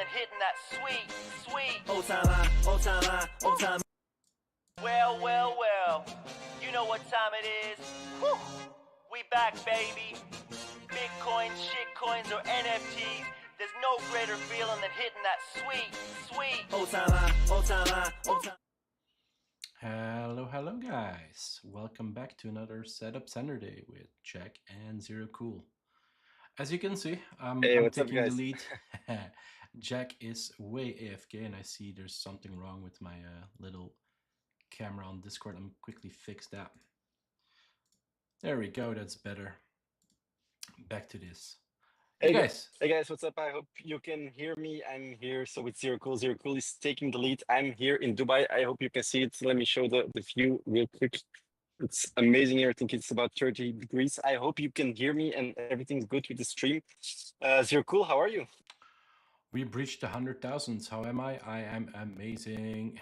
then hitting that sweet, sweet old time high, old time high, old time. Well, well, well, you know what time it is. Whew. We back, baby. Bitcoins, shitcoins, or NFTs, there's no greater feeling than hitting that sweet, sweet Old time high, old time high, old time. Hello guys. Welcome back to another Setup Saturday with Jack and Zero Cool. As you can see, I'm What's up, taking the guys? lead. Jack is way AFK and I see there's something wrong with my little camera on Discord. I'm quickly fix that. There we go, that's better. Back to this. Hey guys. Hey guys, what's up? I hope you can hear me. I'm here. So it's Zero Cool. Zero Cool is taking the lead. I'm here in Dubai. I hope you can see it. Let me show the view real quick. It's amazing here. I think it's about 30 degrees. I hope you can hear me and everything's good with the stream. Zero Cool, how are you? We breached 100,000. How am I? I am amazing.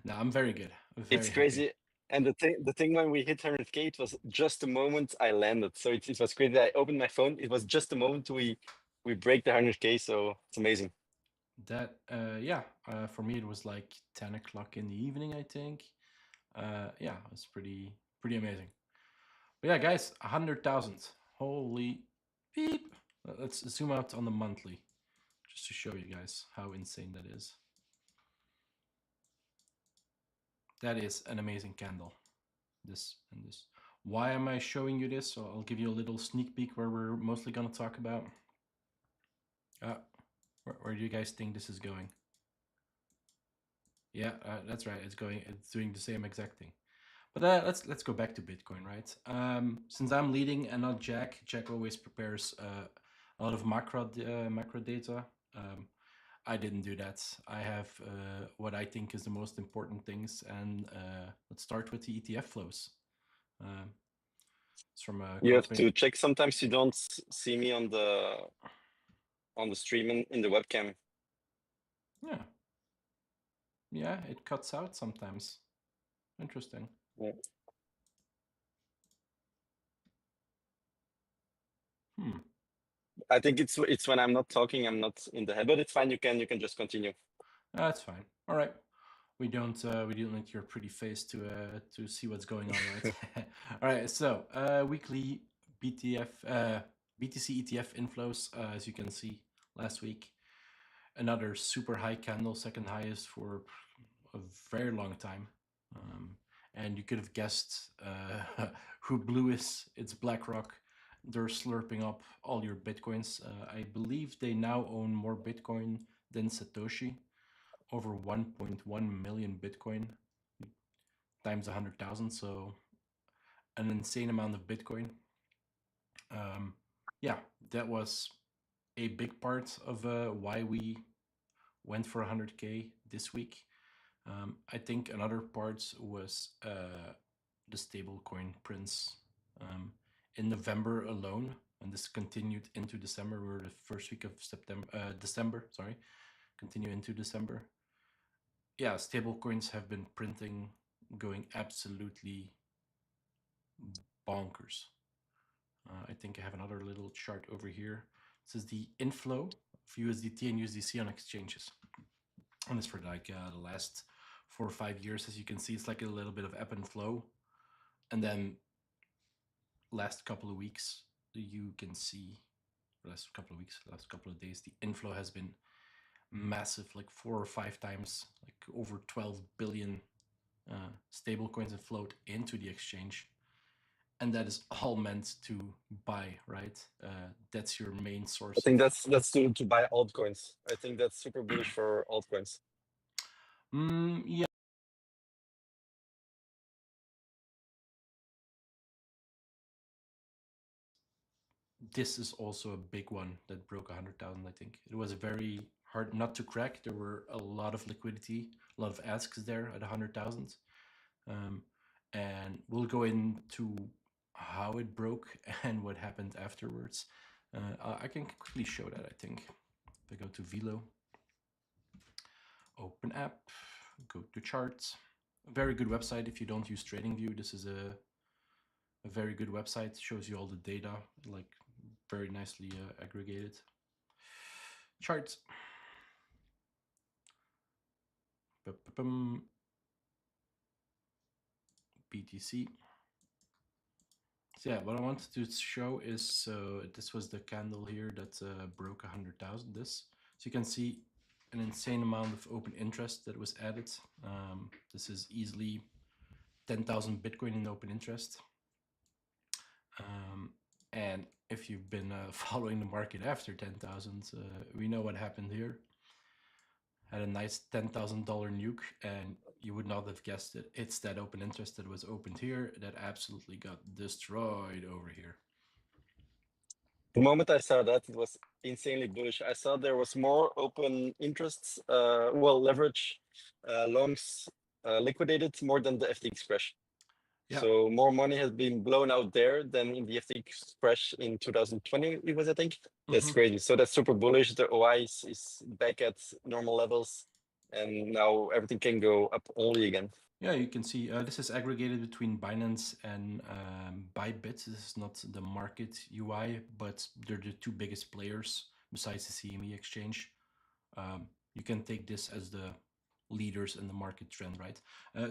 No, I'm very good. It's crazy. And the thing when we hit 100K, it was just the moment I landed. So it was crazy. I opened my phone. It was just the moment we break the 100K. So it's amazing. That for me it was like 10 o'clock in the evening, I think. Yeah, it was pretty amazing. But yeah, guys, 100,000. Holy beep. Let's zoom out on the monthly just to show you guys how insane that is. That is an amazing candle. This and this. Why am I showing you this? So I'll give you a little sneak peek where we're mostly going to talk about. Where do you guys think this is going? Yeah, that's right. It's doing the same exact thing. But let's go back to Bitcoin, right? Since I'm leading and not Jack, Jack always prepares a lot of macro data. I didn't do that. I have what I think is the most important things, and let's start with the ETF flows. It's from a You have to check. Sometimes you don't see me on the stream in the webcam. Yeah, it cuts out sometimes. Interesting. Yeah. I think it's when I'm not talking, I'm not in the head, but it's fine. You can just continue. That's fine. All right. We don't need your pretty face to see what's going on, right? All right. So weekly BTC ETF inflows, as you can see last week, another super high candle, second highest for a very long time. And you could have guessed who blue is. It's BlackRock. They're slurping up all your Bitcoins. I believe they now own more Bitcoin than Satoshi. Over 1.1 million Bitcoin times 100,000. So an insane amount of Bitcoin. Yeah, that was a big part of why we went for 100K this week. I think another part was the stablecoin prints in November alone, and this continued into December. We were the first week of December, sorry, continue into December. Yeah, stablecoins have been printing, going absolutely bonkers. I think I have another little chart over here. This is the inflow of USDT and USDC on exchanges. And it's for like the last 4 or 5 years. As you can see, it's like a little bit of ebb and flow. And then last couple of weeks, you can see, last couple of days, the inflow has been massive, like 4 or 5 times, like over 12 billion stable coins have flowed into the exchange. And that is all meant to buy, right? That's your main source. I think that's to buy altcoins. I think that's super bullish for altcoins. Yeah. This is also a big one that broke 100,000, I think. It was a very hard nut to crack. There were a lot of liquidity, a lot of asks there at 100,000. And we'll go into how it broke and what happened afterwards. I can quickly show that, I think. If I go to Velo, open app, go to charts. A very good website if you don't use TradingView. This is a very good website. Shows you all the data, like very nicely aggregated. Charts. BTC. So yeah, what I wanted to show is this was the candle here that broke 100,000. So you can see an insane amount of open interest that was added. This is easily 10,000 Bitcoin in open interest. And if you've been following the market after 10,000, we know what happened here. Had a nice $10,000 nuke, and you would not have guessed it. It's that open interest that was opened here that absolutely got destroyed over here. The moment I saw that, it was insanely bullish. I saw there was more open interests, leverage longs liquidated more than the FTX crash. Yeah. So more money has been blown out there than in the FTX crash in 2020, it was, I think. That's crazy. So that's super bullish. The OI is back at normal levels, and now everything can go up only again. Yeah, you can see this is aggregated between Binance and Bybit. This is not the market UI, but they're the two biggest players besides the CME exchange. You can take this as the leaders in the market trend, right?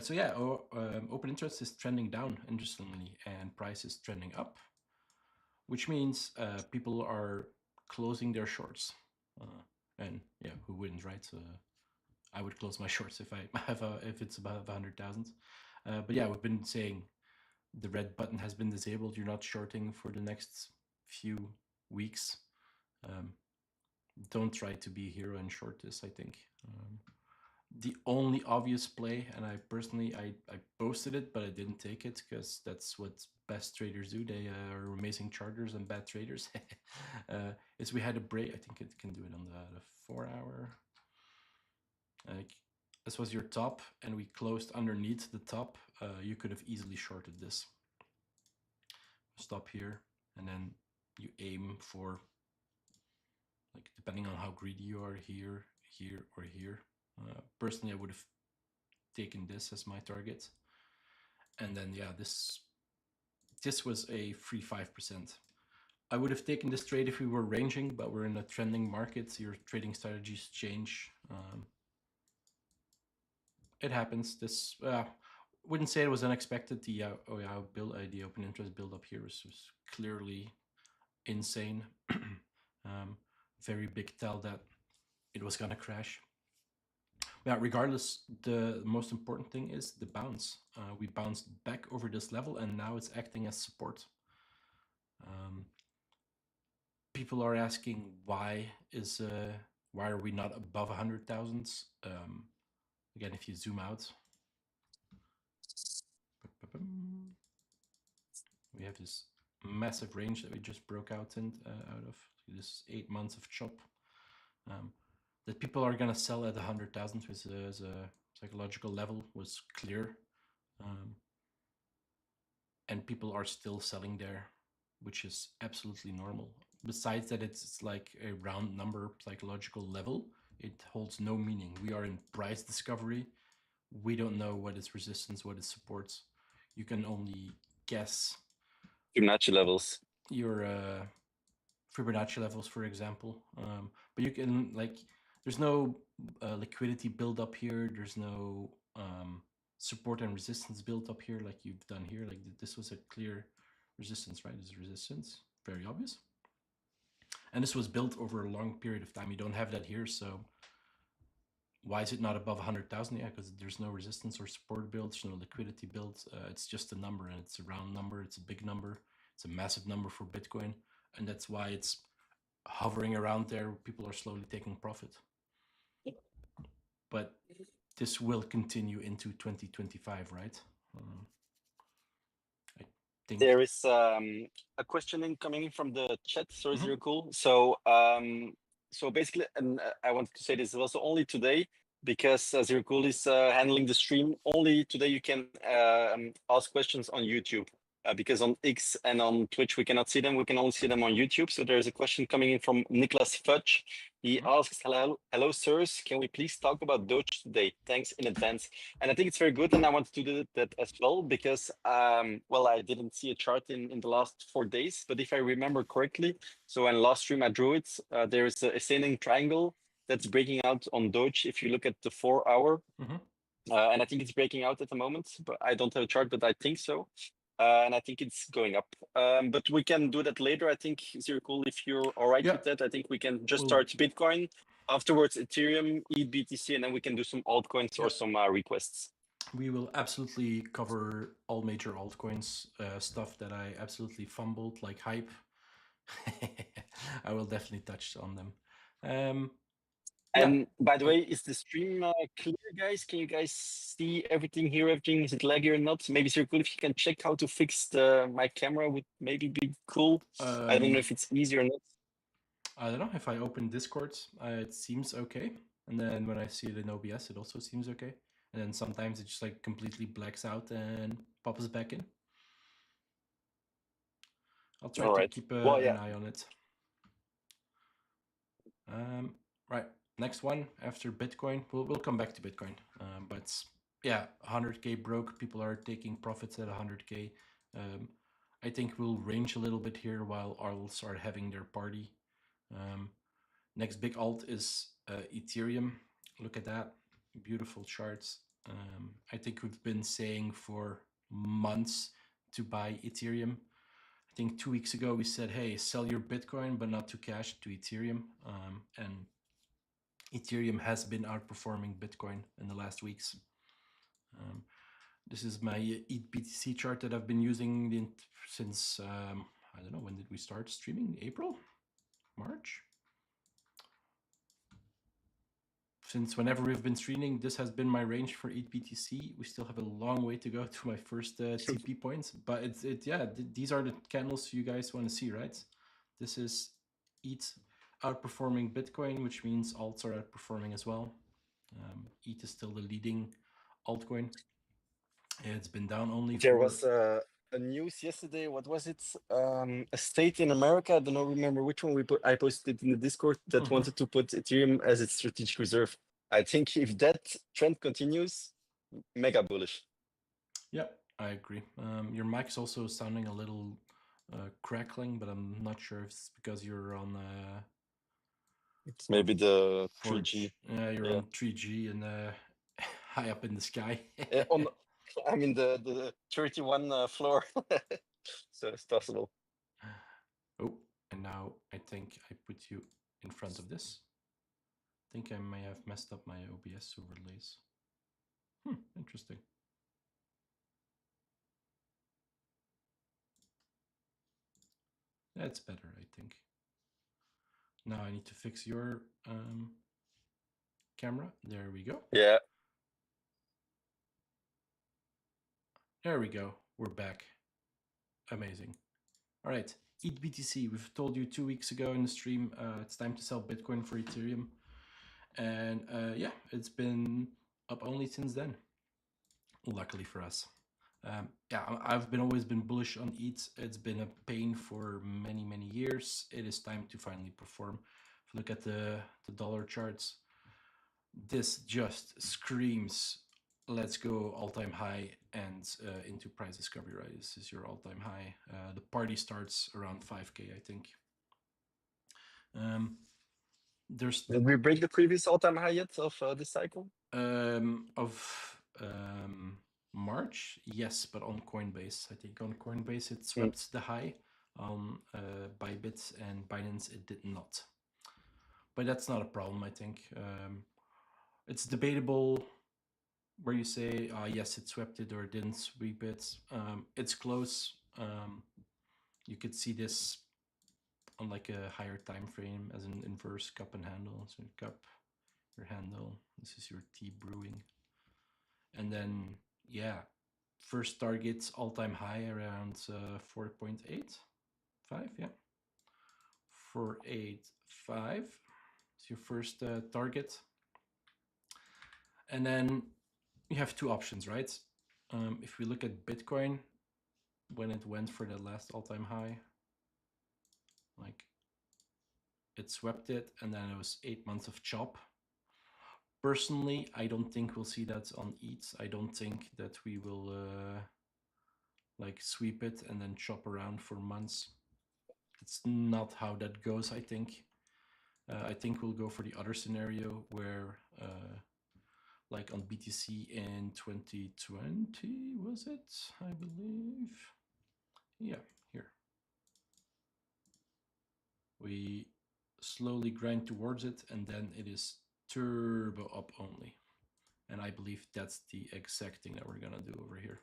So yeah, open interest is trending down, interestingly, and price is trending up, which means people are closing their shorts. And yeah, who wouldn't, right? I would close my shorts if I have if it's above 100,000. But yeah, we've been saying the red button has been disabled. You're not shorting for the next few weeks. Don't try to be a hero and short this, I think. The only obvious play, and I personally, I posted it, but I didn't take it because that's what best traders do. They are amazing charters and bad traders. Is we had a break. I think it can do it on the 4 hour. Like, this was your top, and we closed underneath the top. You could have easily shorted this. Stop here, and then you aim for, like, depending on how greedy you are, here, here, or here. Personally, I would have taken this as my target. And then, yeah, this was a free 5%. I would have taken this trade if we were ranging, but we're in a trending market. Your trading strategies change. It happens. This wouldn't say it was unexpected. The the open interest build up here was clearly insane. Very big tell that it was gonna crash. Yeah, regardless, the most important thing is the bounce. We bounced back over this level, and now it's acting as support. People are asking why are we not above 100,000? Again, if you zoom out, we have this massive range that we just broke out of. This 8 months of chop. That people are gonna sell at 100,000 as a psychological level was clear, and people are still selling there, which is absolutely normal. Besides that, it's like a round number psychological level. It holds no meaning. We are in price discovery. We don't know what is resistance, what is supports. You can only guess Fibonacci levels. Your Fibonacci levels, for example. But you can, like, there's no liquidity build up here. There's no support and resistance built up here like you've done here. Like, this was a clear resistance, right? This is resistance, very obvious. And this was built over a long period of time. You don't have that here, so why is it not above 100,000? Yeah, because there's no resistance or support build, there's no liquidity build. It's just a number, and it's a round number, it's a big number, it's a massive number for Bitcoin, and that's why it's hovering around there. People are slowly taking profit. But this will continue into 2025, right? I think there is a questioning coming in from the chat. So it's really cool. So basically, and I wanted to say this also only today, because Zero Cool is handling the stream. Only today you can ask questions on YouTube. Because on X and on Twitch we cannot see them, we can only see them on YouTube. So there's a question coming in from Nicholas Fudge. He asks, hello sirs, can we please talk about Doge today? Thanks in advance. And I think it's very good, and I want to do that as well, because well, I didn't see a chart in the last 4 days, but if I remember correctly, so in last stream I drew it, there is a ascending triangle that's breaking out on Doge if you look at the 4 hour. And I think it's breaking out at the moment, but I don't have a chart, but I think so. And I think it's going up. But we can do that later. I think Zero Cool, if you're all right Yeah. with that, I think we can just Well- start Bitcoin, afterwards Ethereum, ETH, and then we can do some altcoins or Yeah. some requests. We will absolutely cover all major altcoins, stuff that I absolutely fumbled, like Hype. I will definitely touch on them. Yeah. And by the way, is the stream clear, guys? Can you guys see everything, hear everything? Is it laggy or not? Maybe Zero Cool, if you can check how to fix my camera, would maybe be cool. I don't know if it's easy or not. I don't know if I open Discord, it seems okay, and then when I see it in OBS, it also seems okay, and then sometimes it just like completely blacks out and pops back in. I'll try to keep an eye on it. Right, next one after Bitcoin. We'll come back to Bitcoin, but yeah, 100K broke. People are taking profits at 100K. I think we'll range a little bit here while alts are having their party. Next big alt is Ethereum. Look at that, beautiful charts. I think we've been saying for months to buy Ethereum. I think 2 weeks ago we said, hey, sell your Bitcoin, but not to cash, to Ethereum. And Ethereum has been outperforming Bitcoin in the last weeks. This is my ETBTC chart that I've been using since, I don't know, when did we start streaming? April? March? Since whenever we've been streaming, this has been my range for ETBTC. We still have a long way to go to my first TP points, but these are the candles you guys want to see, right? This is ETH outperforming Bitcoin, which means alts are outperforming as well. ETH is still the leading altcoin. It's been down only. There was a news yesterday. What was it? A state in America. I don't remember which one I posted it in the Discord that wanted to put Ethereum as its strategic reserve. I think if that trend continues, mega bullish. Yeah, I agree. Your mic's also sounding a little crackling, but I'm not sure if it's because you're on. It's maybe the 3G. Yeah, you're on 3G and high up in the sky. I'm in the 31 floor, so it's possible. Oh, and now I think I put you in front of this. I think I may have messed up my OBS overlays. Interesting. That's better, I think. Now I need to fix your camera. There we go. Yeah. There we go. We're back. Amazing. All right. ETBTC. We've told you 2 weeks ago in the stream, it's time to sell Bitcoin for Ethereum. And yeah, it's been up only since then. Luckily for us. Yeah, I've always been bullish on ETH. It's been a pain for many, many years. It is time to finally perform. If you look at the dollar charts, this just screams, let's go all-time high and into price discovery, right? This is your all-time high. The party starts around 5K, I think. Did we break the previous all-time high yet of this cycle? March, yes, but on Coinbase. I think on Coinbase it swept the high. On Bybit and Binance it did not. But that's not a problem, I think. It's debatable where you say, yes, it swept it or it didn't sweep it. It's close. You could see this on like a higher time frame as an inverse cup and handle. So cup, your handle, this is your tea brewing. And then, yeah, first target's all-time high around 4.85, yeah. 485 is your first target. And then you have two options, right? If we look at Bitcoin, when it went for the last all-time high, like it swept it, and then it was 8 months of chop. Personally, I don't think we'll see that on ETH. I don't think that we will like sweep it and then chop around for months. It's not how that goes, I think. I think we'll go for the other scenario where like on BTC in 2020, was it? I believe. Yeah, here. We slowly grind towards it, and then it is turbo up only. And I believe that's the exact thing that we're gonna do over here.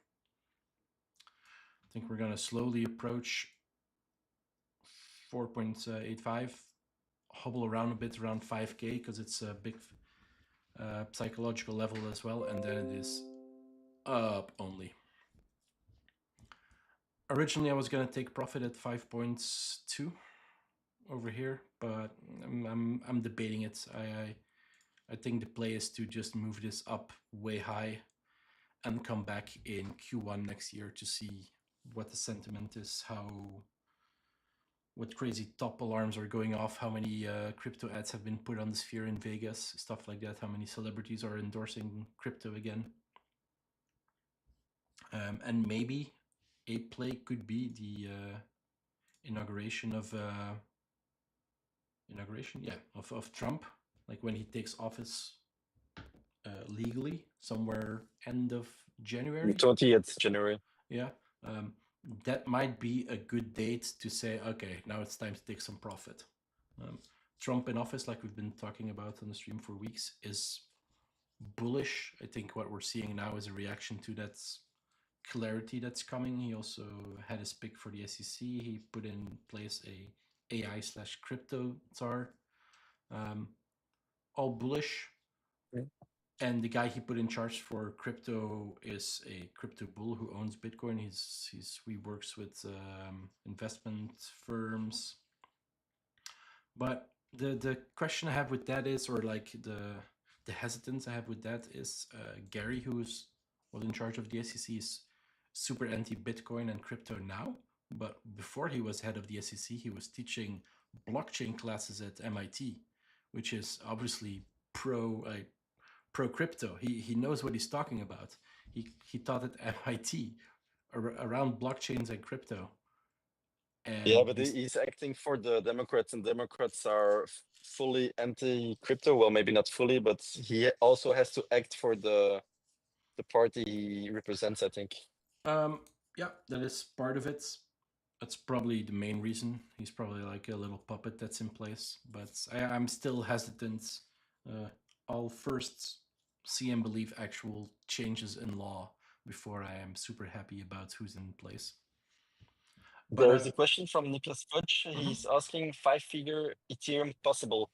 I think we're gonna slowly approach 4.85, hobble around a bit around 5K because it's a big psychological level as well, and then it is up only. Originally, I was gonna take profit at 5.2 over here, but I'm debating it. I think the play is to just move this up way high and come back in Q1 next year to see what the sentiment is, what crazy top alarms are going off, how many crypto ads have been put on the sphere in Vegas, stuff like that, how many celebrities are endorsing crypto again. And maybe a play could be the inauguration of Trump, like when he takes office legally somewhere end of January. 20th January. Yeah, that might be a good date to say, okay, now it's time to take some profit. Trump in office, like we've been talking about on the stream for weeks, is bullish. I think what we're seeing now is a reaction to that clarity that's coming. He also had his pick for the SEC. He put in place a AI/crypto czar. All bullish. Yeah. And the guy he put in charge for crypto is a crypto bull who owns Bitcoin. He works with investment firms. But the question I have with that is, or like the hesitance I have with that is, Gary, who was in charge of the SEC, is super anti-Bitcoin and crypto now. But before he was head of the SEC, he was teaching blockchain classes at MIT, which is obviously pro crypto. He knows what he's talking about. He taught at MIT around blockchains and crypto. And yeah, but he's acting for the Democrats, and Democrats are fully anti-crypto. Well, maybe not fully, but he also has to act for the party he represents, I think. Yeah, that is part of it. That's probably the main reason. He's probably like a little puppet that's in place. But I'm still hesitant. I'll first see and believe actual changes in law before I am super happy about who's in place. There is a question from Nicholas Fudge. He's asking 5-figure Ethereum possible.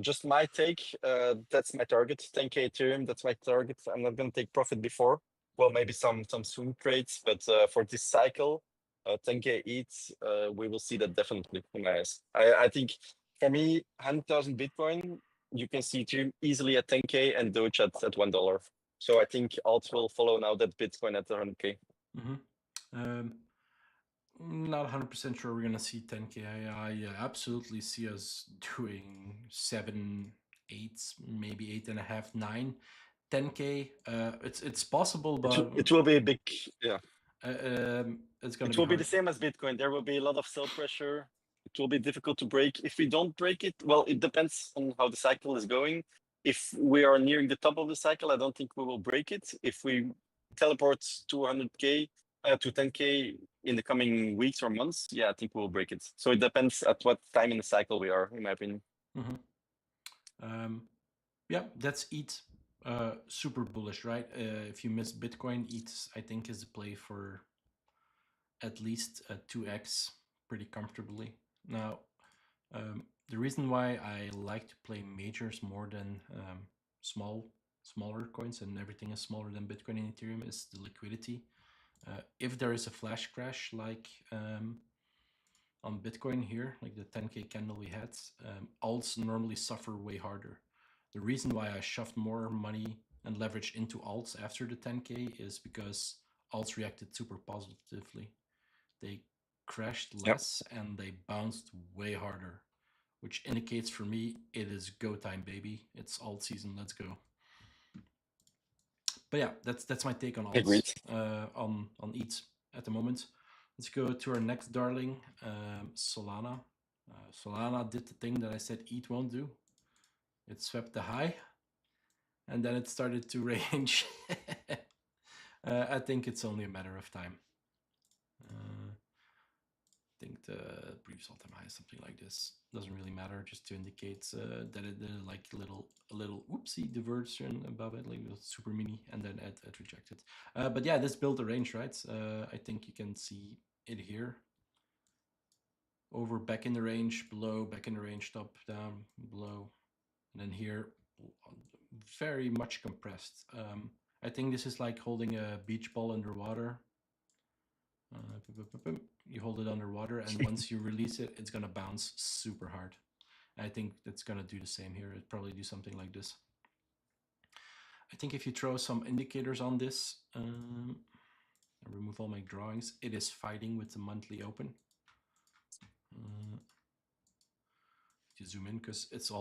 Just my take. That's my target. 10K Ethereum. That's my target. I'm not going to take profit before. Well, maybe some swing trades, but for this cycle, 10K ETH, we will see that definitely in my eyes. I think for me, 100,000 Bitcoin, you can see Ethereum easily at 10K and Doge at $1. So I think alt will follow now that Bitcoin at 100K. Not 100% sure we're gonna see 10K. I absolutely see us doing 7, 8, maybe 8.5, 9. 10K. It's possible, but it will be a big, yeah. It's gonna. It will be the same as Bitcoin. There will be a lot of sell pressure. It will be difficult to break. If we don't break it, well, it depends on how the cycle is going. If we are nearing the top of the cycle, I don't think we will break it. If we teleport to 100K, to 10K in the coming weeks or months, yeah, I think we'll break it. So it depends at what time in the cycle we are, in my opinion. Yeah, that's ETH. Super bullish, right? If you miss Bitcoin, ETH, I think, is a play for at least 2x pretty comfortably. Now, the reason why I like to play majors more than smaller coins, and everything is smaller than Bitcoin and Ethereum, is the liquidity. If there is a flash crash like on Bitcoin here, like the 10K candle we had, alts normally suffer way harder. The reason why I shoved more money and leverage into alts after the 10K is because alts reacted super positively. They crashed less and they bounced way harder, which indicates for me it is go time, baby. It's alt season. Let's go. But yeah, that's my take on alts, on ETH at the moment. Let's go to our next darling, Solana. Solana did the thing that I said ETH won't do. It swept the high, and then it started to range. I think it's only a matter of time. I think the brief all-time high is something like this. Doesn't really matter, just to indicate that it like a little whoopsie diversion above it, like a super mini, and then it rejected. But yeah, this built a range, right? I think you can see it here. Over, back in the range, below, back in the range, top, down, below, and then here, very much compressed. I think this is like holding a beach ball underwater. You hold it underwater, and once you release it, it's gonna bounce super hard. I think that's gonna do the same here. It'd probably do something like this. I think if you throw some indicators on this, and remove all my drawings, it is fighting with the monthly open. To zoom in, because it's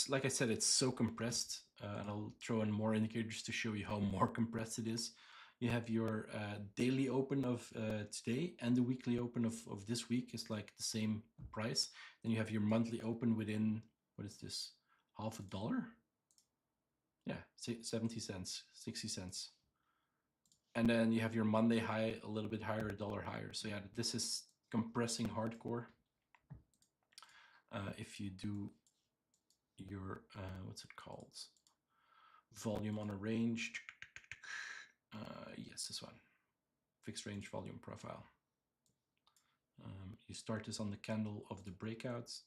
like I said, it's so compressed, and I'll throw in more indicators to show you how more compressed it is. You have your daily open of today, and the weekly open of this week is like the same price. Then you have your monthly open within, what is this, $0.50? Yeah, 70 cents, 60 cents. And then you have your Monday high a little bit higher, $1 higher. So yeah, this is compressing hardcore. If you do your, what's it called? Volume on a range. Yes, this one. Fixed range volume profile. You start this on the candle of the breakouts.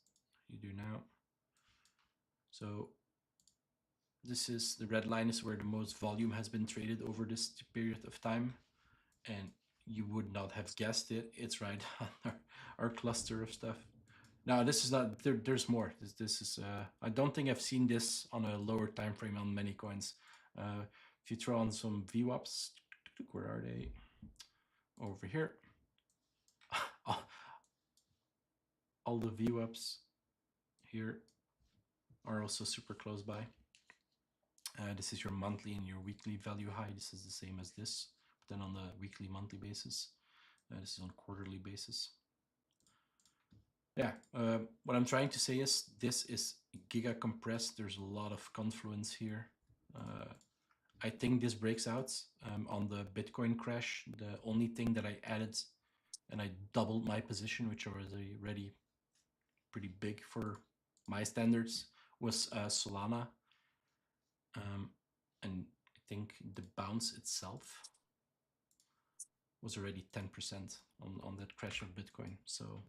You do now. So this is, the red line is where the most volume has been traded over this period of time. And you would not have guessed it. It's right on our cluster of stuff. Now this is not, there's more. This is, I don't think I've seen this on a lower time frame on many coins. If you throw on some VWAPs, where are they? Over here. All the VWAPs here are also super close by. This is your monthly and your weekly value high. This is the same as this, but then on the weekly monthly basis. This is on quarterly basis. Yeah, what I'm trying to say is this is giga compressed. There's a lot of confluence here. I think this breaks out on the Bitcoin crash. The only thing that I added, and I doubled my position, which was already pretty big for my standards, was Solana. And I think the bounce itself was already 10% on that crash of Bitcoin. So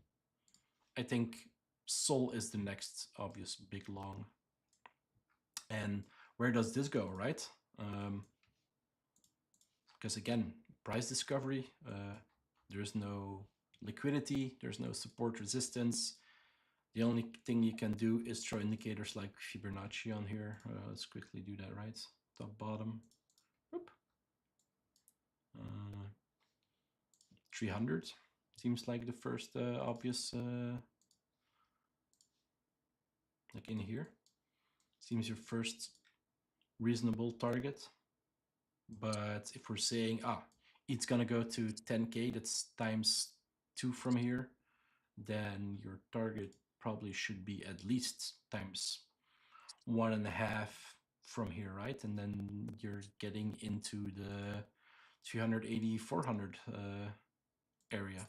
I think Sol is the next obvious big long. And where does this go, right? Because again, price discovery, there's no liquidity, there's no support resistance. The only thing you can do is throw indicators like Fibonacci on here. Let's quickly do that, right? Top, bottom. Whoop. 300 seems like the first obvious, like in here. Seems your first reasonable target. But if we're saying, it's gonna go to 10K, that's times 2 from here, then your target probably should be at least times 1.5 from here, right? And then you're getting into the 380, 400 area.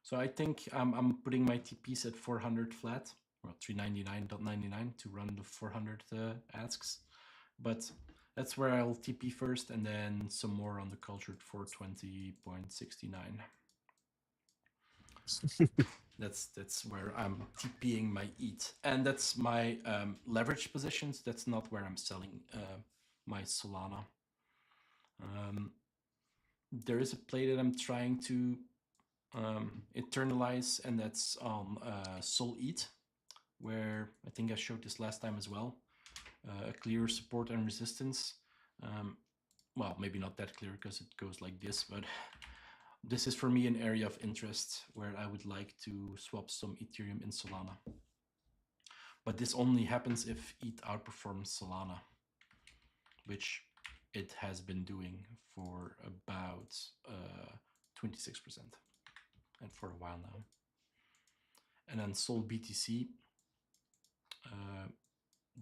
So I think I'm putting my TPs at 400 flat, well, 399.99 to run the 400 asks. But that's where I'll TP first, and then some more on the cultured 420.69. That's where I'm TPing my ETH, and that's my leverage positions. That's not where I'm selling my Solana. There is a play that I'm trying to internalize, and that's on Sol ETH, where I think I showed this last time as well. A clear support and resistance. Well, maybe not that clear because it goes like this, but this is for me an area of interest where I would like to swap some Ethereum in Solana. But this only happens if ETH outperforms Solana, which it has been doing for about 26% and for a while now. And then Sol BTC,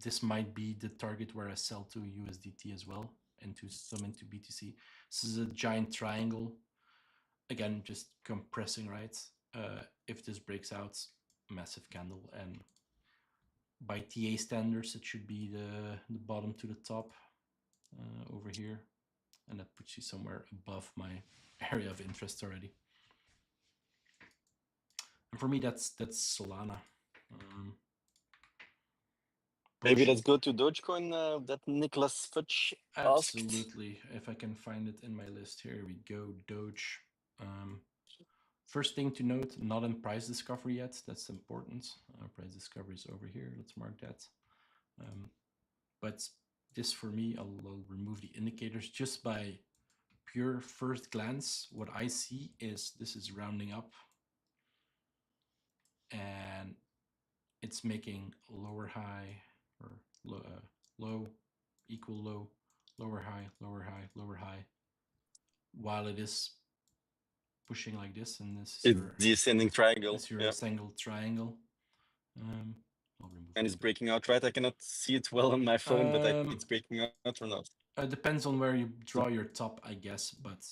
this might be the target where I sell to USDT as well, into some into BTC. This is a giant triangle. Again, just compressing, right? If this breaks out, massive candle, and by TA standards, it should be the bottom to the top over here, and that puts you somewhere above my area of interest already. And for me, that's Solana. Maybe let's go to Dogecoin that Nicholas Fudge asked. Absolutely. If I can find it in my list, here we go. Doge. First thing to note, not in price discovery yet. That's important. Price discovery is over here. Let's mark that. But this for me, I'll remove the indicators just by pure first glance. What I see is this is rounding up, and it's making lower high or low equal low, lower high, lower high, lower high, while it is pushing like this, and this is It's the ascending triangle. It's your Yeah. single triangle. I'll remove And that. it's breaking out, right? I cannot see it well on my phone, but I think it's breaking out or not. Depends on where you draw your top, I guess. But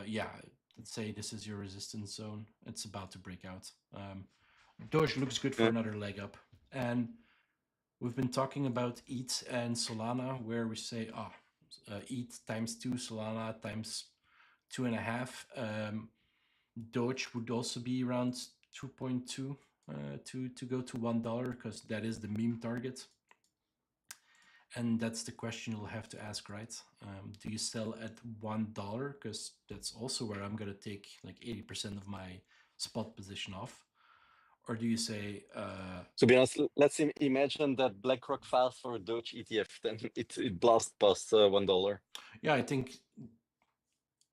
yeah, let's say this is your resistance zone. It's about to break out. Doge looks good for Yeah. another leg up. And we've been talking about ETH and Solana, where we say, ETH times 2, Solana times 2.5. Doge would also be around 2.2 to go to $1, because that is the meme target. And that's the question you'll have to ask, right? Do you sell at $1? Because that's also where I'm going to take like 80% of my spot position off. Or do you say... to be honest, let's imagine that BlackRock files for a Doge ETF, then it blasts past $1. Yeah, I think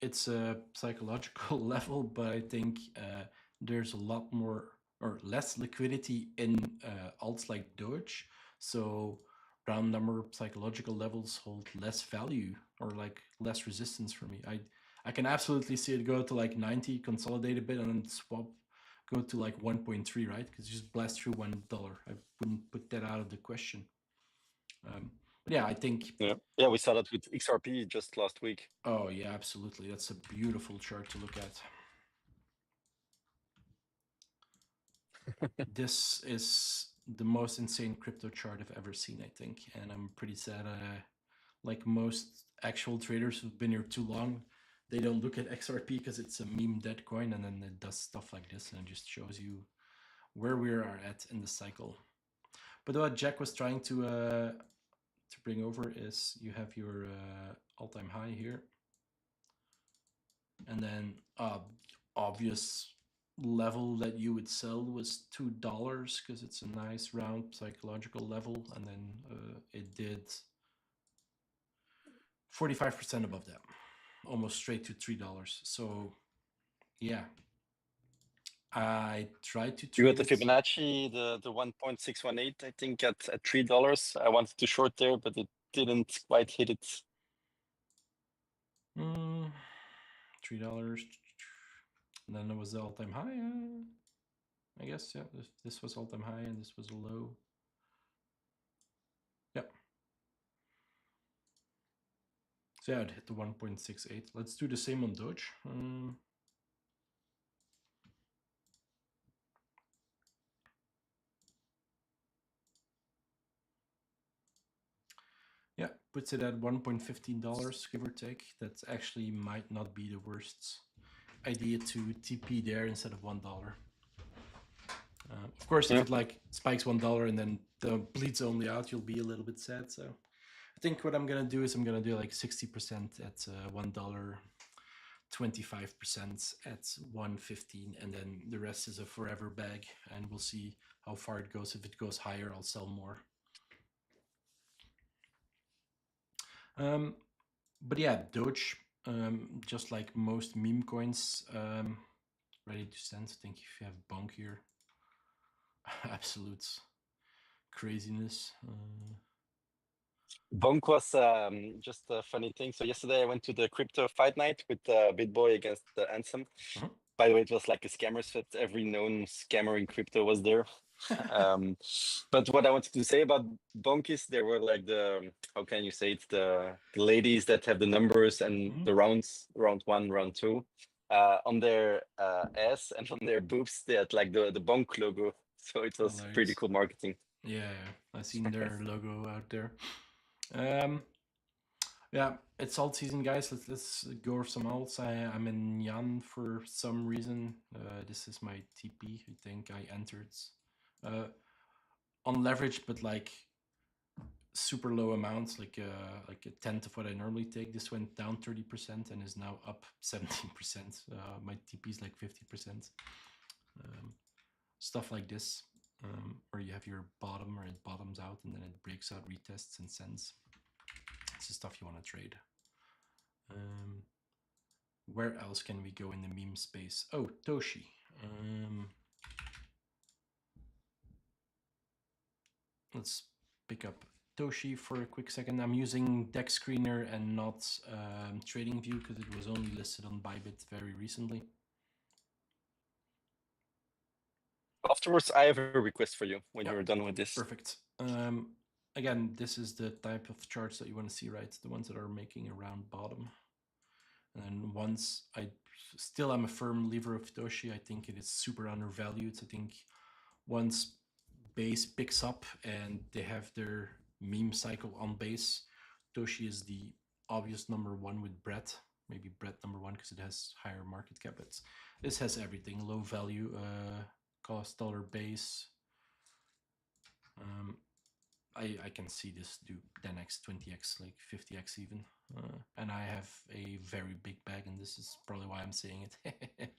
it's a psychological level, but I think there's a lot more or less liquidity in alts like Doge. So round number psychological levels hold less value or like less resistance for me. I can absolutely see it go to like 90, consolidate a bit, and then swap, go to like 1.3, right? Because you just blast through $1. I wouldn't put that out of the question. But yeah, I think... Yeah, we saw that with XRP just last week. Oh yeah, absolutely. That's a beautiful chart to look at. This is the most insane crypto chart I've ever seen, I think. And I'm pretty sad. Like most actual traders who've been here too long, they don't look at XRP because it's a meme dead coin, and then it does stuff like this, and it just shows you where we are at in the cycle. But what Jack was trying to bring over is you have your all-time high here, and then obvious level that you would sell was $2 because it's a nice round psychological level, and then it did 45% above that, almost straight to $3. So yeah, I tried to You got trade the Fibonacci, the 1.618, I think at $3. I wanted to short there, but it didn't quite hit it. $3. And then it was the all-time high. I guess, yeah, this was all-time high and this was a low. Yep. So yeah, it hit the 1.68. Let's do the same on Doge. Yeah, puts it at $1.15, give or take. That actually might not be the worst idea to TP there instead of $1. Of course, if it like spikes $1 and then bleeds only out, you'll be a little bit sad. So I think what I'm gonna do is I'm gonna do like 60% at $1, 25% at $1.15, and then the rest is a forever bag, and we'll see how far it goes. If it goes higher, I'll sell more. But yeah, Doge, just like most meme coins, ready to send. I think if you have Bonk here, absolute craziness. Bonk was just a funny thing. So yesterday I went to the crypto fight night with BitBoy against the Ansem. By the way, it was like a scammers fit. Every known scammer in crypto was there. But what I wanted to say about bonk is there were like the, how can you say it, the ladies that have the numbers and the rounds, round 1, round 2, on their ass and on their boobs, they had like the bonk logo. So it was pretty Hilarious. cool marketing. Yeah, I've seen their logo out there. Yeah, it's alt season, guys. Let's go over some alts. I'm in Yan for some reason. This is my TP. I think I entered on leverage, but like super low amounts, like a tenth of what I normally take. This went down 30% and is now up 17%. My TP is like 50%. Stuff like this, where you have your bottom, or it bottoms out and then it breaks out, retests, and sends. It's the stuff you want to trade. Where else can we go in the meme space? Oh, Toshi. Let's pick up Toshi for a quick second. I'm using Dex Screener and not TradingView because it was only listed on Bybit very recently. Afterwards, I have a request for you when you're done with this. Perfect. Again, this is the type of charts that you want to see, right? The ones that are making a round bottom. And once I still am a firm believer of Toshi, I think it is super undervalued. I think once base picks up and they have their meme cycle on base, Toshi is the obvious number one with Brett. Maybe Brett number one because it has higher market cap. But this has everything: low value, cost dollar base. I can see this do 10x, 20x, like 50x even. And I have a very big bag, and this is probably why I'm saying it.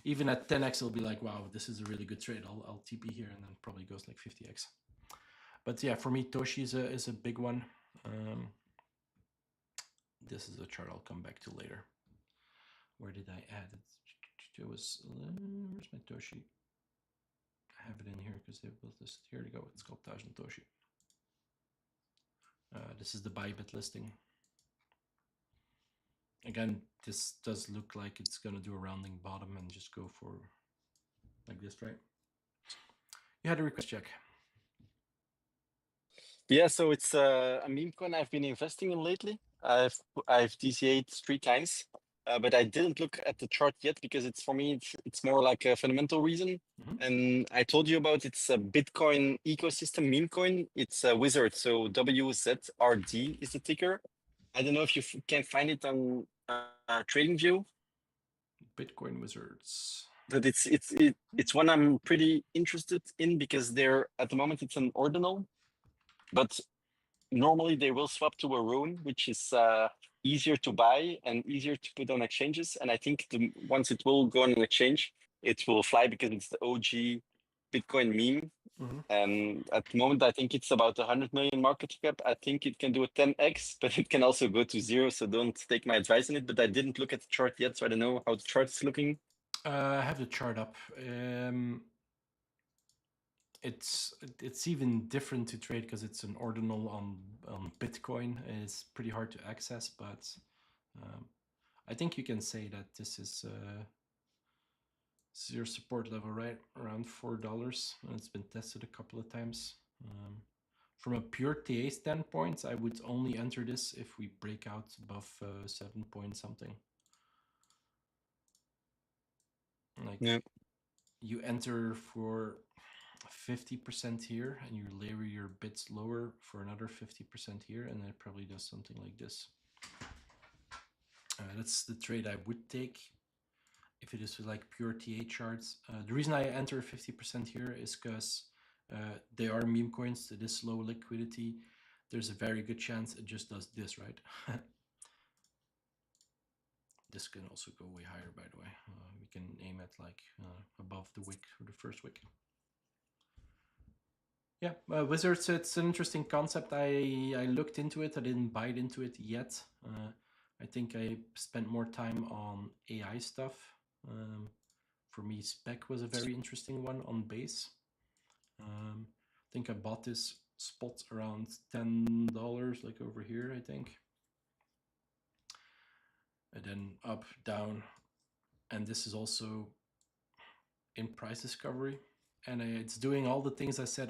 Even at 10x, it'll be like, wow, this is a really good trade. I'll TP here, and then probably goes like 50x. But yeah, for me, Toshi is a big one. This is a chart I'll come back to later. Where did I add it? It was, where's my Toshi? I have it in here because they built this. Here we go. It's called Tajin Toshi. This is the Bybit listing. Again, this does look like it's going to do a rounding bottom and just go for like this, right? You had a request, Jack. Yeah, so it's a meme coin I've been investing in lately. I've DCA'd 3 times, but I didn't look at the chart yet because it's, for me, it's more like a fundamental reason. And I told you about, it's a Bitcoin ecosystem meme coin. It's a wizard, so WZRD is the ticker. I don't know if you can find it on TradingView. Bitcoin wizards. But it's one I'm pretty interested in because they're, at the moment, it's an ordinal, but normally they will swap to a rune, which is easier to buy and easier to put on exchanges. And I think once it will go on an exchange, it will fly because it's the OG Bitcoin meme. And at the moment, I think it's about 100 million market cap. I think it can do a 10x, but it can also go to 0. So don't take my advice on it. But I didn't look at the chart yet, so I don't know how the chart is looking. I have the chart up. It's even different to trade because it's an ordinal on Bitcoin. It's pretty hard to access, but I think you can say that this is your support level, right around $4, and it's been tested a couple of times. From a pure TA standpoint, I would only enter this if we break out above 7 point something. Like, yeah, you enter for 50% here and you layer your bits lower for another 50% here, and it probably does something like this. That's the trade I would take if it is like pure TA charts. The reason I enter 50% here is because they are meme coins to this low liquidity. There's a very good chance it just does this, right? This can also go way higher, by the way. We can aim at like above the wick or the first wick. Yeah, Wizards, it's an interesting concept. I looked into it. I didn't bite into it yet. I think I spent more time on AI stuff. For me, spec was a very interesting one on base. I think I bought this spot around $10, like over here, I think. And then up, down. And this is also in price discovery. and it's doing all the things I said.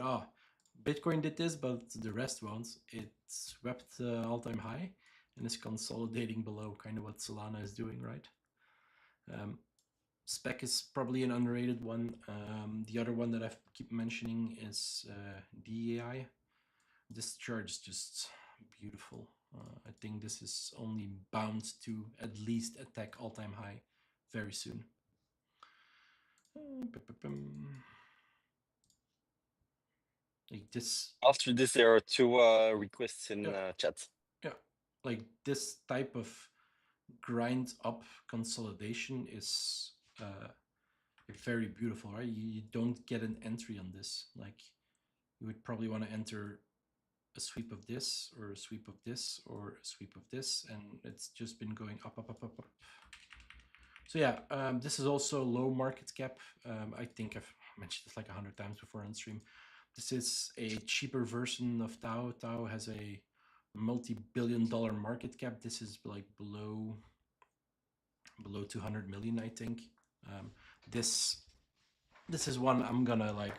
Bitcoin did this, but the rest won't. It swept all-time high and is consolidating below, kind of what Solana is doing, right? Spec is probably an underrated one. The other one that I keep mentioning is DAI. This chart is just beautiful. I think this is only bound to at least attack all-time high very soon. Like this. After this, there are two requests in chat. Yeah, like this type of grind up consolidation is very beautiful, right? You don't get an entry on this. Like you would probably want to enter a sweep of this or a sweep of this or a sweep of this, and it's just been going up, up, up, up, up. So yeah, this is also low market cap. I think I've mentioned this like 100 times before on stream. This is a cheaper version of Tau. Tau has a multi-billion-dollar market cap. This is like below 200 million, I think. This is one I'm gonna like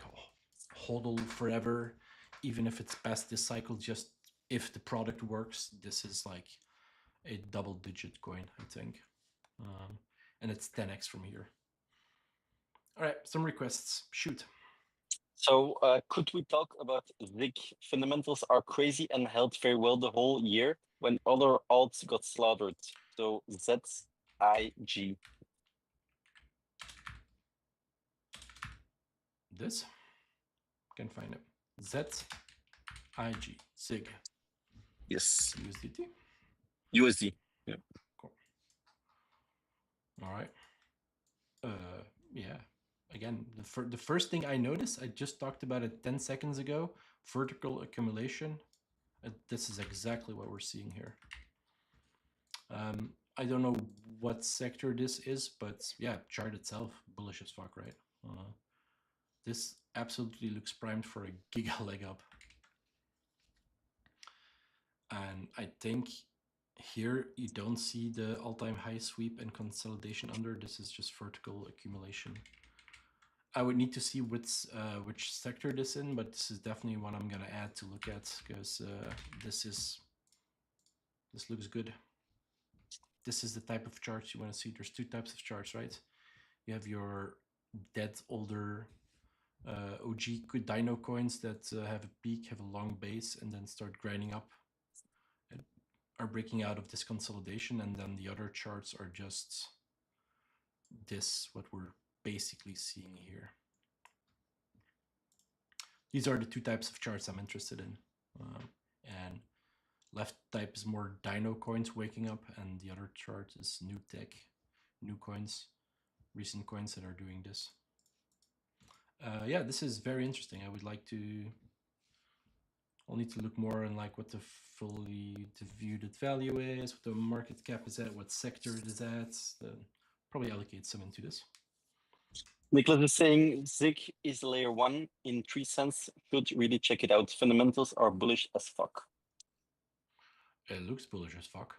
hodl forever, even if it's past this cycle. Just if the product works, this is like a double-digit coin, I think, and it's 10x from here. All right, some requests. Shoot. So could we talk about ZIG? Fundamentals are crazy and held very well the whole year when other alts got slaughtered. So ZIG. This can find it. ZIG. ZIG. Yes. USDT. USD. Yeah. Cool. All right. Yeah. Again, the first thing I noticed, I just talked about it 10 seconds ago, vertical accumulation. This is exactly what we're seeing here. I don't know what sector this is, but yeah, chart itself, bullish as fuck, right? This absolutely looks primed for a giga leg up. And I think here you don't see the all-time high sweep and consolidation under. This is just vertical accumulation. I would need to see which sector this in, but this is definitely one I'm gonna add to look at, because this looks good. This is the type of charts you want to see. There's two types of charts, right? You have your dead older OG dino coins that have a peak, have a long base, and then start grinding up and are breaking out of this consolidation. And then the other charts are just this, what we're basically seeing here. These are the two types of charts I'm interested in. And left type is more dino coins waking up, and the other chart is new tech, new coins, recent coins that are doing this. Yeah, this is very interesting. I would like to. I'll need to look more on like what the fully diluted value is, what the market cap is at, what sector it is at. Probably allocate some into this. Nicholas is saying ZIG is layer 1 in 3 cents. Could really check it out. Fundamentals are bullish as fuck. It looks bullish as fuck.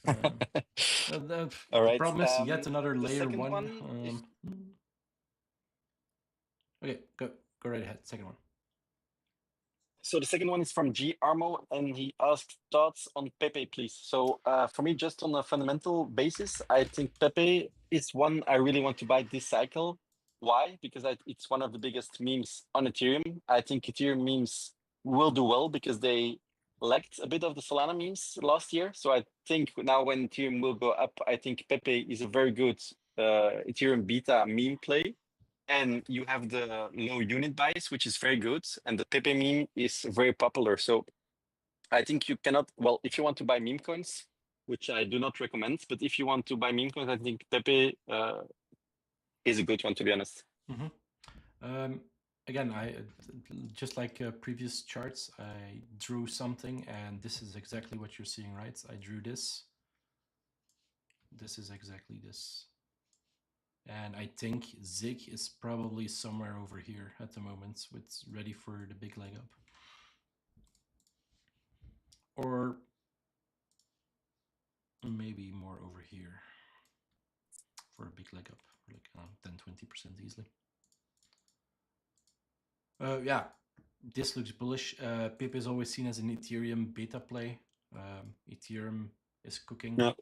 All right. The problem is yet another layer 1. Okay, go right ahead. Second one. So the second one is from G Armo, and he asked thoughts on Pepe, please. So for me, just on a fundamental basis, I think Pepe is one I really want to buy this cycle. Why? Because it's one of the biggest memes on Ethereum. I think Ethereum memes will do well because they lacked a bit of the Solana memes last year. So I think now when Ethereum will go up, I think Pepe is a very good Ethereum beta meme play. And you have the low unit bias, which is very good. And the Pepe meme is very popular. So I think you cannot, well, if you want to buy meme coins, which I do not recommend, but if you want to buy meme coins, I think Pepe is a good one, to be honest. Mm-hmm. Again, I just like previous charts, I drew something, and this is exactly what you're seeing, right? I drew this. This is exactly this. And I think ZIG is probably somewhere over here at the moment, with ready for the big leg up. Or maybe more over here for a big leg up, like 10-20% easily. Yeah, this looks bullish. Pepe is always seen as an Ethereum beta play. Ethereum is cooking. Yeah.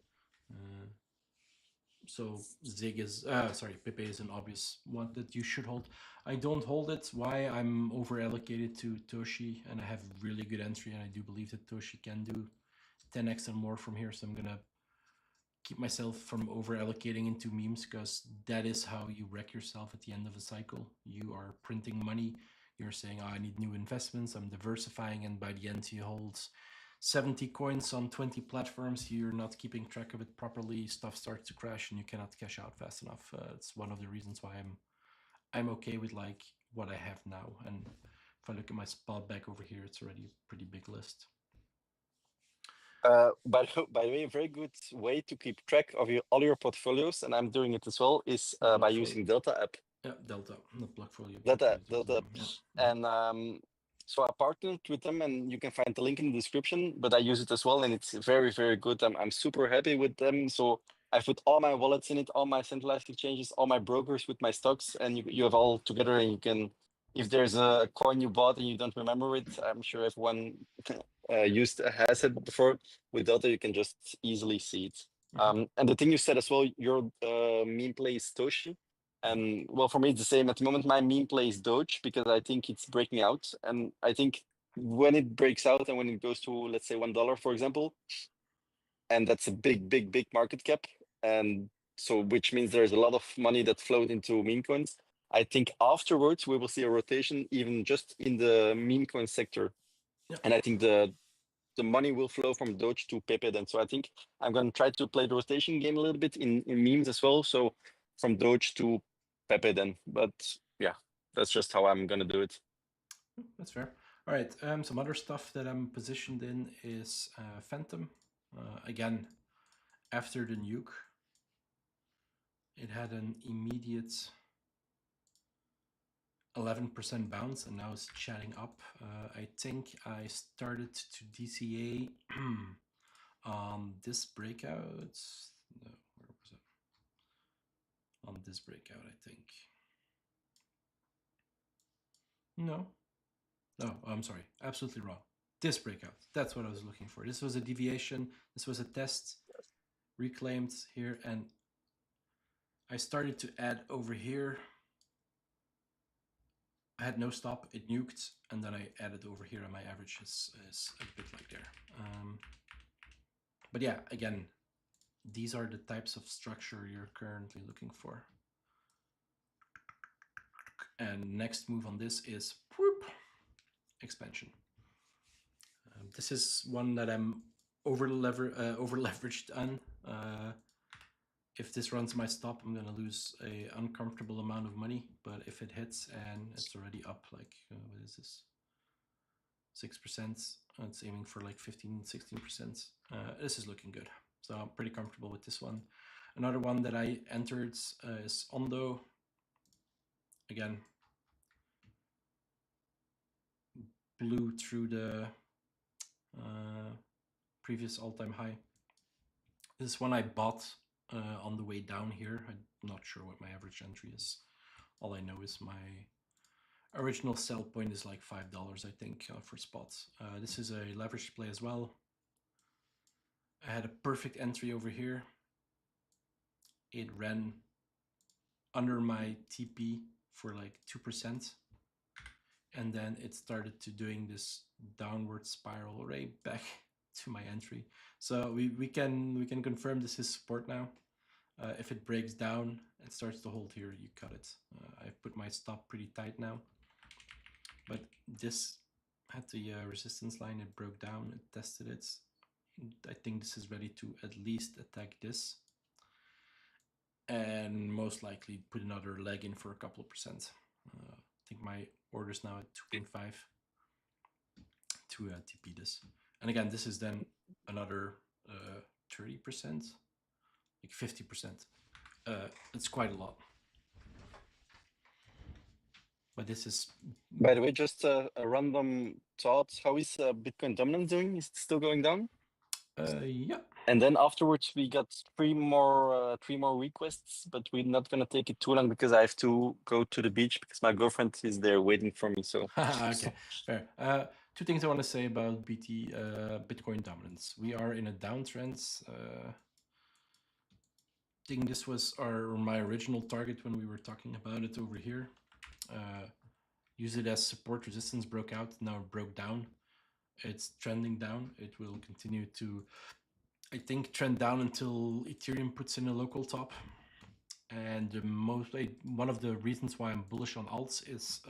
So Zig is, sorry, Pepe is an obvious one that you should hold. I don't hold it. Why? I'm over allocated to Toshi and I have really good entry and I do believe that Toshi can do 10x and more from here. So I'm gonna keep myself from over allocating into memes because that is how you wreck yourself at the end of a cycle. You are printing money. You're saying, oh, I need new investments. I'm diversifying. And by the end, he holds 70 coins on 20 platforms. You're not keeping track of it properly. Stuff starts to crash and you cannot cash out fast enough. It's one of the reasons why I'm okay with like what I have now. And if I look at my spot back over here, it's already a pretty big list. By the way, a very good way to keep track of all your portfolios, and I'm doing it as well, is by using Delta app. Yeah, Delta, not Blockfolio. Delta app. And so I partnered with them, and you can find the link in the description. But I use it as well, and it's very, very good. I'm super happy with them. So I put all my wallets in it, all my centralized exchanges, all my brokers with my stocks, and you have all together. And you can, if there's a coin you bought and you don't remember it, I'm sure everyone has it before. With Delta, you can just easily see it. And the thing you said as well, your meme play is Toshi. And well, for me, it's the same. At the moment, my meme play is Doge because I think it's breaking out. And I think when it breaks out and when it goes to, let's say, $1, for example, and that's a big, big, big market cap. And so, which means there's a lot of money that flowed into meme coins. I think afterwards, we will see a rotation even just in the meme coin sector. Yeah. And I think the money will flow from Doge to Pepe then. So I think I'm going to try to play the rotation game a little bit in memes as well. So from Doge to Pepe then. But yeah, that's just how I'm going to do it. That's fair. All right. Some other stuff that I'm positioned in is Phantom. Again, after the nuke, it had an immediate 11% bounce and now it's chatting up. I think I started to DCA on this breakout. No, where was it? On this breakout, I think. No, I'm sorry, absolutely wrong. This breakout, that's what I was looking for. This was a deviation, this was a test, reclaimed here, and I started to add over here. I had no stop, it nuked, and then I added over here, and my average is a bit like there. But yeah, again, these are the types of structure you're currently looking for. And next move on this is whoop, expansion. This is one that I'm over leveraged on. If this runs my stop, I'm gonna lose a uncomfortable amount of money. But if it hits and it's already up, like what is this? 6%. It's aiming for like 15, 16%. This is looking good. So I'm pretty comfortable with this one. Another one that I entered is Ondo. Again, blew through the previous all-time high. This is one I bought on the way down here. I'm not sure what my average entry is. All I know is my original sell point is like $5, I think, for spots. This is a leveraged play as well. I had a perfect entry over here. It ran under my TP for like 2%. And then it started to doing this downward spiral right back to my entry. So we can confirm this is support now. If it breaks down and starts to hold here, you cut it. I put my stop pretty tight now. But this had the resistance line, it broke down, it tested it. I think this is ready to at least attack this. And most likely put another leg in for a couple of percent. I think my order's now at 2.5 to TP this. And again, this is then another 30%, like 50%. It's quite a lot. But this is... By the way, just a random thought. How is Bitcoin dominance doing? Is it still going down? Yeah, And then afterwards we got three more requests, but we're not gonna take it too long because I have to go to the beach because my girlfriend is there waiting for me. So Okay, fair. Two things I want to say about Bitcoin dominance. We are in a downtrend. I think this was my original target when we were talking about it over here. Use it as support. Resistance broke out, now it broke down. It's trending down. It will continue to, I think, trend down until Ethereum puts in a local top. And one of the reasons why I'm bullish on alts is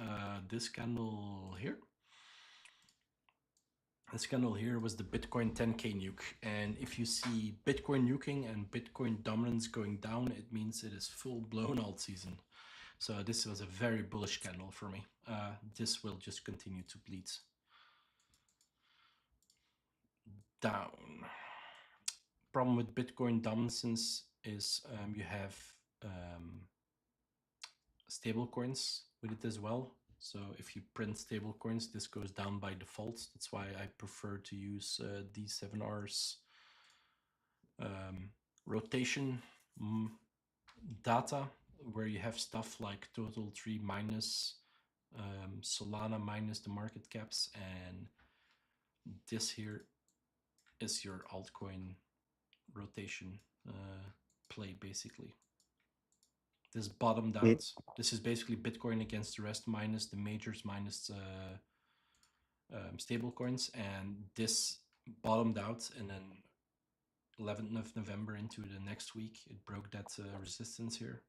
this candle here. This candle here was the Bitcoin 10K nuke. And if you see Bitcoin nuking and Bitcoin dominance going down, it means it is full-blown alt season. So this was a very bullish candle for me. This will just continue to bleed down. Problem with Bitcoin dominance is you have stable coins with it as well. So if you print stable coins, this goes down by default. That's why I prefer to use D7R's rotation data, where you have stuff like total tree minus Solana minus the market caps, and this here is your altcoin rotation play basically. This bottomed out. This is basically Bitcoin against the rest minus the majors minus stable coins, and this bottomed out, and then 11th of November into the next week it broke that resistance here.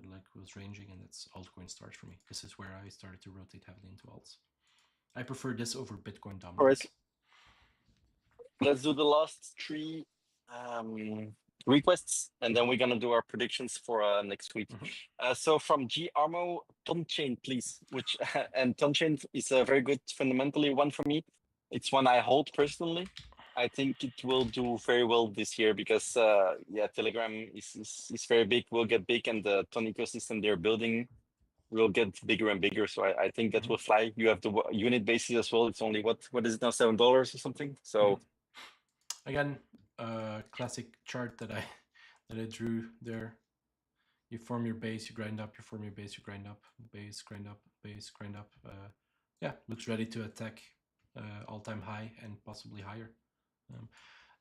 It like was ranging, and that's altcoin starts for me. This is where I started to rotate heavily into alts. I prefer this over Bitcoin dominance. all right, let's do the last three requests, and then we're gonna do our predictions for next week. So from G Armo, Tonchain, please. Which and Tonchain is a very good fundamentally one for me. It's one I hold personally. I think it will do very well this year because yeah, Telegram is very big, will get big, and the Ton ecosystem they're building will get bigger and bigger. So I think that will fly. You have the unit basis as well. It's only what is it now, $7 or something. So again, classic chart that I drew there. You form your base, you grind up, you form your base, you grind up, base, grind up, base, grind up. Yeah, looks ready to attack all-time high and possibly higher.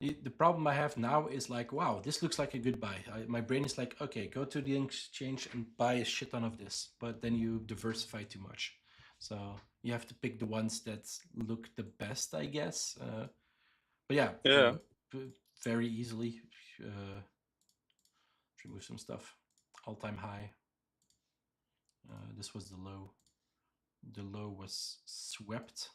The problem I have now is like, wow, this looks like a good buy. My brain is like, okay, go to the exchange and buy a shit ton of this, but then you diversify too much. So you have to pick the ones that look the best, I guess. But yeah, very easily remove some stuff. All-time high. This was the low. The low was swept.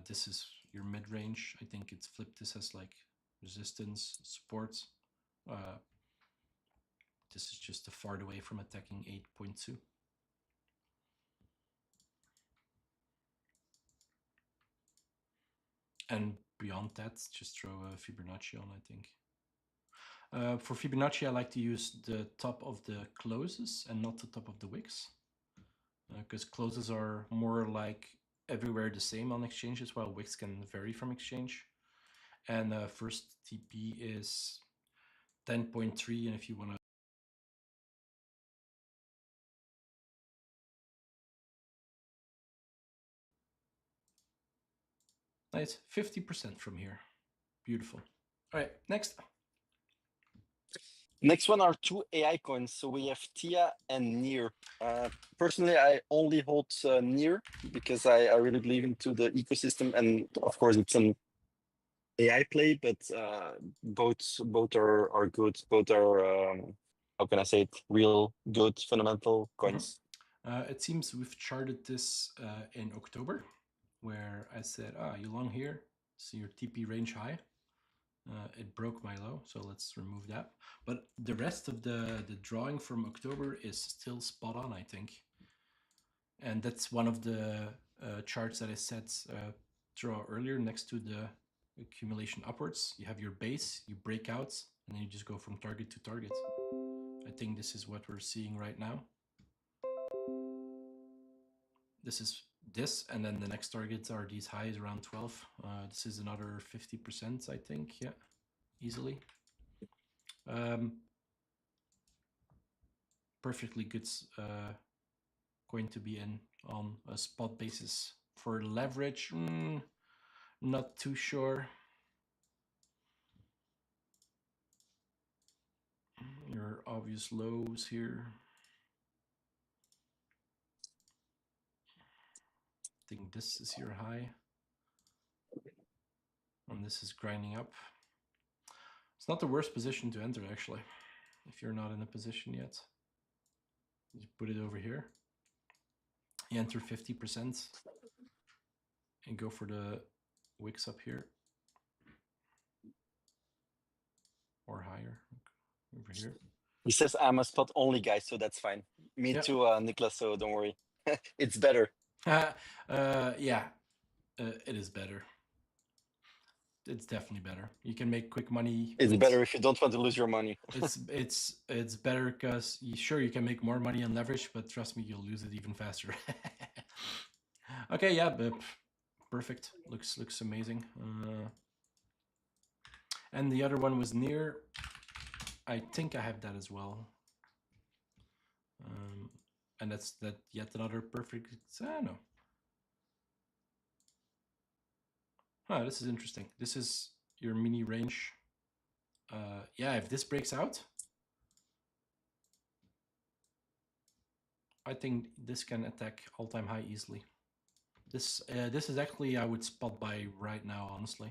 This is your mid-range. I think it's flipped. This has like resistance, support. This is just a far away from attacking 8.2. And beyond that, just throw a Fibonacci on, I think. For Fibonacci, I like to use the top of the closes and not the top of the wicks. Because closes are more like everywhere the same on exchanges, while wicks can vary from exchange. And first TP is 10.3, and if you want to nice 50% from here. Beautiful. All right, next. Next one are two AI coins. So we have Tia and Near. Personally, I only hold Near because I really believe into the ecosystem, and of course it's an AI play, but both are good. Both are how can I say it? Real good fundamental coins. It seems we've charted this in October, where I said, you long here, see your TP range high. It broke my low, so let's remove that. But the rest of the drawing from October is still spot on, I think. And that's one of the charts that I said draw earlier next to the accumulation upwards. You have your base, you break out, and then you just go from target to target. I think this is what we're seeing right now. This is this, and then the next targets are these highs around 12. This is another 50%, I think. Yeah, easily. Perfectly good coin to be in on a spot basis. For leverage, not too sure. Your obvious lows here. I think this is your high. And this is grinding up. It's not the worst position to enter, actually, if you're not in a position yet. You put it over here. You enter 50% and go for the wicks up here. Or higher, over here. He says I'm a spot only guy, so that's fine. Me Yep. too, Niklas, so don't worry. It's better. Yeah, it is better. It's definitely better. You can make quick money. It's better if you don't want to lose your money. it's better because sure you can make more money on leverage, but trust me, you'll lose it even faster. Okay, yeah, but perfect. Looks amazing. And the other one was near. I think I have that as well. And that's yet another perfect. No. Oh, this is interesting. This is your mini range. Yeah, if this breaks out, I think this can attack all-time high easily. This is actually I would spot buy right now, honestly.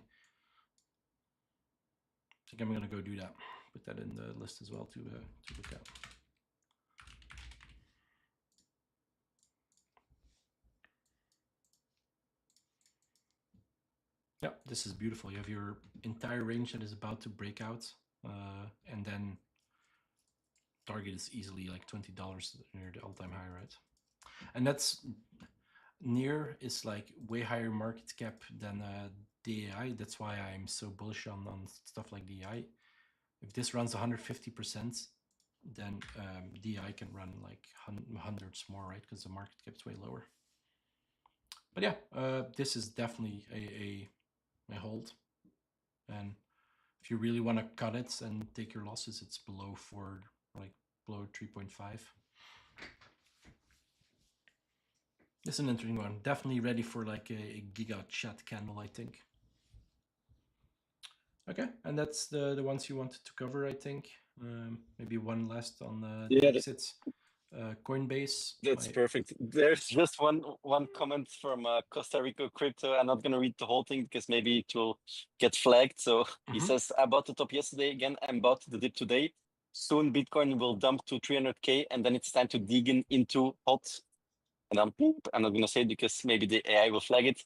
I think I'm gonna go do that. Put that in the list as well to look at. Yeah, this is beautiful. You have your entire range that is about to break out, and then target is easily like $20 near the all-time high, right? And that's near is like way higher market cap than DAI. That's why I'm so bullish on stuff like DAI. If this runs 150%, then DAI can run like hundreds more, right? Because the market cap's way lower. But yeah, this is definitely a hold. And if you really want to cut it and take your losses, it's below 4, like below 3.5. This is an interesting one. Definitely ready for like a giga chat candle, I think. Okay, and that's the ones you wanted to cover, I think. Maybe one last on the exits. Coinbase. That's perfect. There's just one comment from Costa Rica Crypto. I'm not gonna read the whole thing because maybe it will get flagged. So he says, I bought the top yesterday again and bought the dip today. Soon Bitcoin will dump to 300K and then it's time to dig into hot. And then I'm not gonna say it because maybe the AI will flag it.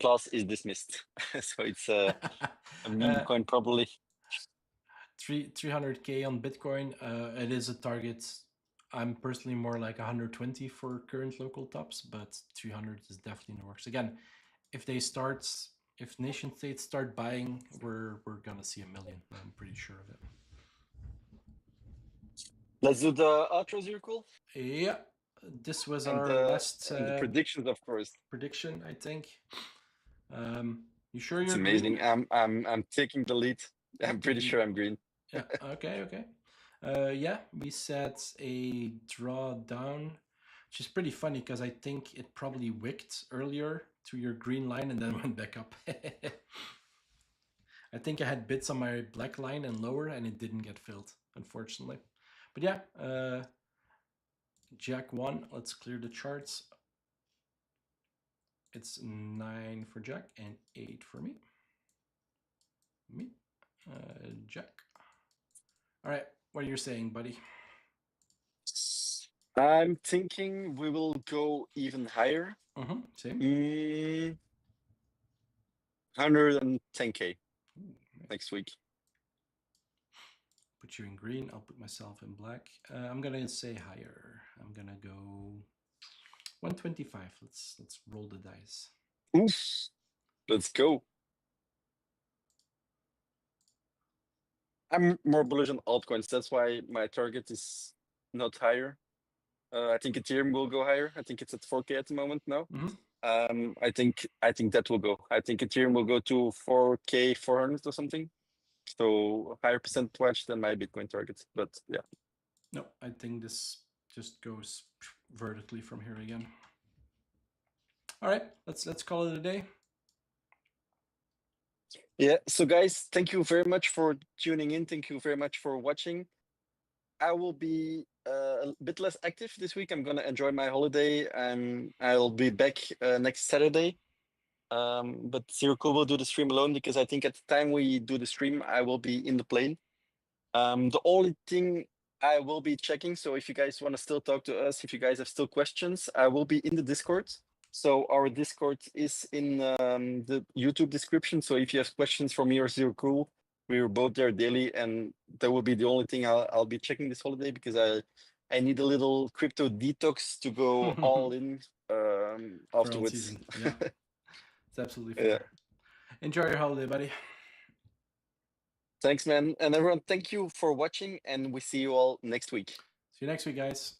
Class is dismissed. So it's a meme coin probably. 300K on Bitcoin. It is a target. I'm personally more like 120 for current local tops, but 300 is definitely in the works. Again, if nation states start buying, we're gonna see 1 million. I'm pretty sure of it. Let's do the outros, you're cool. Yeah, this was and our last the predictions, of course. prediction, I think. You sure you're It's amazing. green? I'm taking the lead. I'm pretty sure I'm green. Yeah. Okay. Yeah, we set a drawdown, which is pretty funny because I think it probably wicked earlier to your green line and then went back up. I think I had bits on my black line and lower and it didn't get filled, unfortunately. But yeah, Jack 1, let's clear the charts. It's 9 for Jack and 8 for me. Jack. All right, what are you saying, buddy? I'm thinking we will go even higher. Same. 110K next week. Put you in green. I'll put myself in black. I'm gonna say higher. I'm gonna go 125. Let's roll the dice. Oof. Let's go. I'm more bullish on altcoins. That's why my target is not higher. I think Ethereum will go higher. I think it's at 4K at the moment now. I think that will go. I think Ethereum will go to 4K 400 or something. So higher percentage than my Bitcoin target. But yeah. No, I think this just goes vertically from here again. All right, let's call it a day. Yeah. So guys, thank you very much for tuning in. Thank you very much for watching. I will be a bit less active this week. I'm gonna enjoy my holiday, and I'll be back next Saturday. But Zero Cool will do the stream alone because I think at the time we do the stream, I will be in the plane. The only thing I will be checking, so if you guys want to still talk to us, if you guys have still questions, I will be in the Discord. So our Discord is in the YouTube description. So if you have questions for me or Zero Cool, we're both there daily, and that will be the only thing I'll be checking this holiday because I need a little crypto detox to go all in afterwards. Season. Yeah, it's absolutely fair. Yeah. Enjoy your holiday, buddy. Thanks, man. And everyone, thank you for watching, and we see you all next week. See you next week, guys.